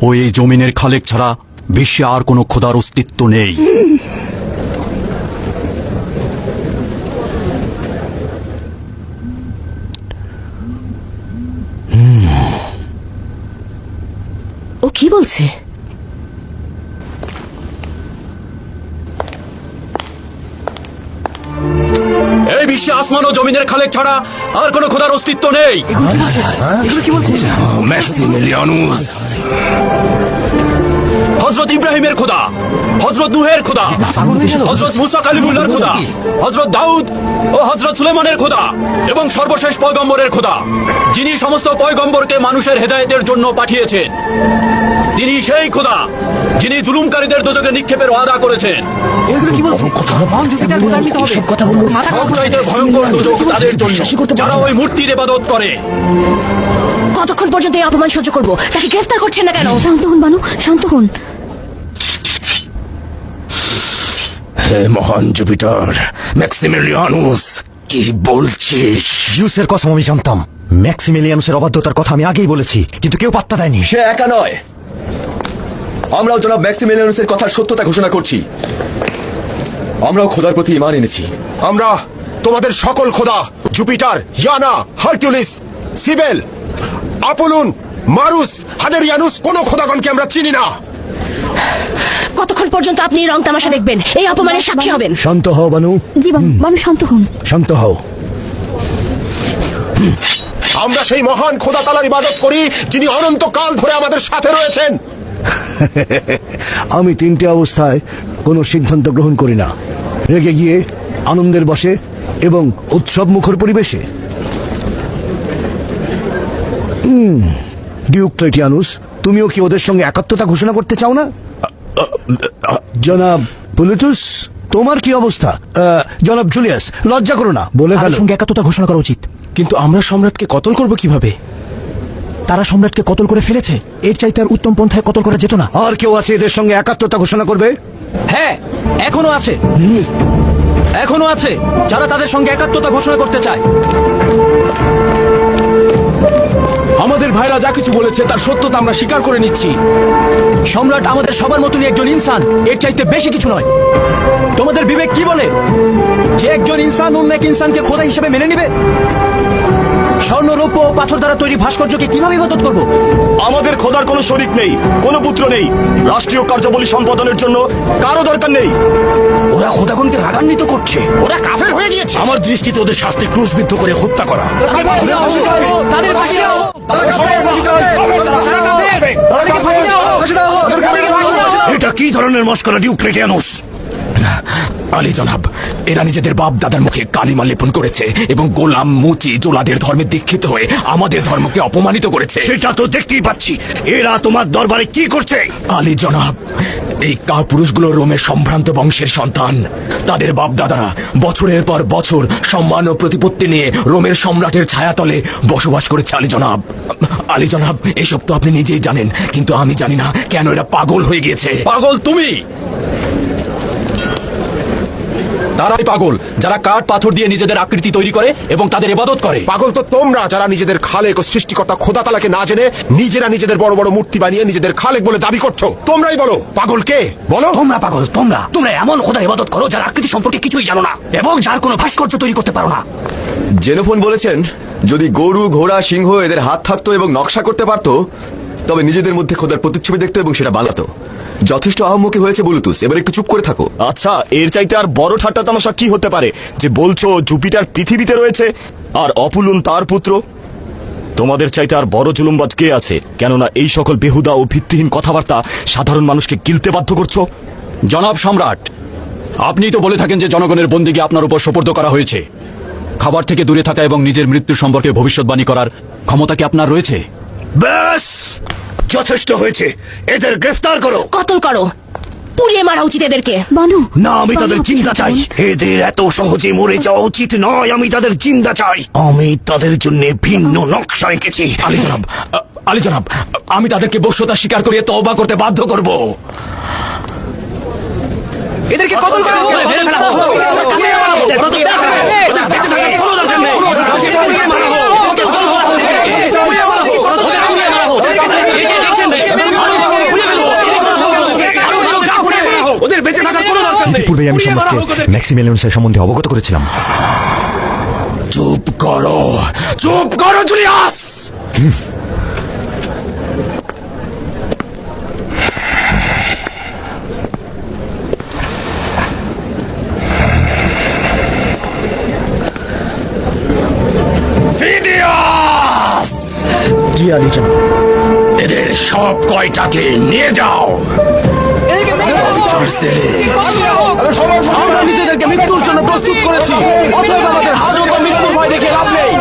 ও এই জমিনের খালেক ছাড়া বিশ্বে আর কোনো খোদার অস্তিত্ব নেই। ও কি বলছে? এই বিশ্বে আসমান ও জমিনের খালেক ছাড়া আর কোনো খোদার অস্তিত্ব নেই। এগুলো কি বলছে? ম্যাক্সিমিলিয়ানুস, হযরত ইব্রাহিমের খোদা, হযরত নূহের খোদা, হযরত মুসা কালিমুল্লাহর খোদা, হযরত দাউদ ও হযরত সুলাইমানের খোদা এবং সর্বশেষ পয়গম্বরের খোদা, যিনি সমস্ত পয়গম্বরকে মানুষের হেদায়েতের জন্য পাঠিয়েছেন। তিনি সেই খোদা যিনি জুলুমকারীদের দোজখে নিক্ষেপের ওয়াদা করেছেন। এগুলো কি বলছে? সবচাইতে ভয়ঙ্কর দোজখ তাদের জন্য যারা ওই মূর্তির ইবাদত করে। কতক্ষণ পর্যন্ত এই অপমান সহ্য করবো? তাকে গ্রেফতার করছেন না কেন? শান্ত হন বানু, শান্ত হন। হে মহান জুপিটার, ম্যাক্সিমিলিয়ানুস, কি বলছিস? জিউসের কসম আমি জানতাম। ম্যাক্সিমিলিয়ানুসের অবাধ্যতার কথা আমি আগেই বলেছি, কিন্তু কেউ পাত্তা দেয়নি। সে একা নয়, আমরাও জনাব ম্যাক্সিমিলিয়ানুসের কথার সত্যতা ঘোষণা করছি। আমরাও খোদার প্রতি ঈমান এনেছি। আমরা তোমাদের সকল খোদা জুপিটার, ইয়ানা, হারকিউলিস, সিবেল, আপোলন, মারুস, হাদেরিয়ানুস কোন খোদাগণকে আমরা চিনি না। কতক্ষণ পর্যন্ত আপনি এই রং তামাশা দেখবেন? এই অপমানের সাক্ষী হবেন? শান্ত হও বানু, জি বানু, বানু শান্ত হন। শান্ত হও। আমরা সেই মহান খোদা তাআলার ইবাদত করি যিনি অনন্তকাল ধরে আমাদের সাথে রয়েছেন। আমি তিনটে অবস্থায় কোনো সিদ্ধান্ত গ্রহণ করি না: রেগে গিয়ে, আনন্দের বশে এবং উৎসব মুখর পরিবেশে। ডিউক টাইটিয়ানুস, তুমিও কি ওদের সঙ্গে একাত্মতা ঘোষণা করতে চাও না? জনাব পুলিটুস, তোমার কি অবস্থা? জনাব জুলিয়াস, লজ্জা করো না, বলে তাদের ফেলো। সঙ্গে একাত্মতা ঘোষণা করা উচিত। কিন্তু আমরা সম্রাটকে কতল করব কিভাবে? তারা সম্রাটকে কতল করে ফেলেছে, এর চাইতে আর উত্তম পন্থায় কতল করা যেত না। আর কেউ আছে এদের সঙ্গে একাত্মতা ঘোষণা করবে? হ্যাঁ, এখনো আছে, এখনো আছে যারা তাদের সঙ্গে একাত্মতা ঘোষণা করতে চায়। আমাদের ভাইরা যা কিছু বলেছে তার সত্যতা আমরা স্বীকার করে নিচ্ছি। সম্রাট আমাদের সবার মতনই একজন ইনসান, এর চাইতে বেশি কিছু নয়। তোমাদের বিবেক কি বলে যে একজন ইনসান অন্য এক ইনসানকে খোদা হিসেবে মেনে নিবে? স্বর্ণ, রৌপ্য ও পাথর দ্বারা তৈরি ভাস্কর্যকে কিভাবে ইবাদত করব? আমাদের খোদার কোনো শরীক নেই, কোনো পুত্র নেই, রাষ্ট্রীয় কার্যাবলী সম্পাদনের জন্য কারো দরকার নেই। ওরা খোদাগণকে রাগান্বিত করছে। ওরা কাফের হয়ে গিয়েছে। আমার দৃষ্টিতে ওদের শাস্তি ক্রুশবিদ্ধ করে হত্যা করা। এটা কি ধরনের মস্করা ডিউক্লেটিয়ানুস? আলী জনাব, এরা নিজেদের বাপ দাদার মুখে কালিমা লেপন করেছে এবং গোলাম, মুচি, জোলাদের ধর্মে দীক্ষিত হয়ে আমাদের ধর্মকে অপমানিত করেছে। সেটা তো দেখতেই পাচ্ছি। এরা তোমার দরবারে কি করছে? আলী জনাব, এই কাপুরুষগুলো রোমের সম্ভ্রান্ত বংশের সন্তান। তাদের বাপ দাদারা বছরের পর বছর সম্মান ও প্রতিপত্তি নিয়ে রোমের সম্রাটের ছায়াতলে বসবাস করেছে। আলী জনাব, আলী জনাব, এসব তো আপনি নিজেই জানেন, কিন্তু আমি জানি না কেন এরা পাগল হয়ে গিয়েছে। পাগল তুমি? তারাই পাগল যারা কাঠ পাথর দিয়ে নিজেদের আকৃতি তৈরি করে এবং তাদের ইবাদত করে। পাগল তো তোমরা যারা নিজেদের খালেক ও সৃষ্টিকর্তা খোদা তাআলাকে না জেনে নিজেরা নিজেদের বড় বড় মূর্তি বানিয়ে নিজেদের খালেক বলে দাবি করছো। তোমরাই বলো পাগল কে? বলো। তোমরা পাগল, তোমরা এমন খোদার ইবাদত করো যার আকৃতি সম্পর্কে কিছুই জানো না এবং যার কোনো ভাস্কর্য তৈরি করতে পারো না। জেনোফোন বলেছেন যদি গরু, ঘোড়া, সিংহ এদের হাত থাকতো এবং নকশা করতে পারতো তবে নিজেদের মধ্যে খোদার প্রতিচ্ছবি দেখতো এবং সেটা বানাতো। যথেষ্ট আহম্মকি হয়েছে বুলুতুস, এবার একটু চুপ করে থাকো। আচ্ছা, এর চাইতে আর বড় ঠাট্টা তামাশা কি হতে পারে যে বলছো জুপিটার পৃথিবীতে রয়েছে আর অপুলুন তার পুত্র? তোমাদের চাইতে আর বড় জুলুমবাজ কে আছে? কেননা এই সকল বেহুদা ও ভিত্তিহীন কথাবার্তা সাধারণ মানুষকে গিলতে বাধ্য করছো। জনাব সম্রাট, আপনি তো বলে থাকেন যে জনগণের বন্দিকে আপনার উপর সোপর্দ করা হয়েছে। খাবার থেকে দূরে থাকা এবং নিজের মৃত্যু সম্পর্কে ভবিষ্যৎবাণী করার ক্ষমতা কি আপনার রয়েছে? ব্যাস, যথেষ্ট হয়েছে। এদের গ্রেফতার করো। কতল করো, পুড়িয়ে মারা উচিত এদেরকে। বানু না, আমি তাদের জিন্দা চাই। এদের এত সহজে মরে যাওয়া উচিত নয়। আমি তাদের জিন্দা চাই। আমি তাদের জন্য ভিন্ন নকশা এঁকেছি। আলী জনাব, আমি তাদেরকে বশ্যতা স্বীকার করিয়ে তওবা করতে বাধ্য করব। এদেরকে কতল করা হোক। ইতিপূর্বেই আমি সম্রাটকে ম্যাক্সিমিলিয়ানুসের সম্বন্ধে অবগত করেছিলাম। চুপ করো, চুপ করো জুলিয়াস। ফিডিয়াস, জি আলী জনাব। এদের সব কয়টাকে নিয়ে যাও। আমরা নিজেদেরকে মৃত্যুর জন্য প্রস্তুত করেছি, অতএব আমাদের হাজত ও মৃত্যুর ভয় দেখে লাভ নেই।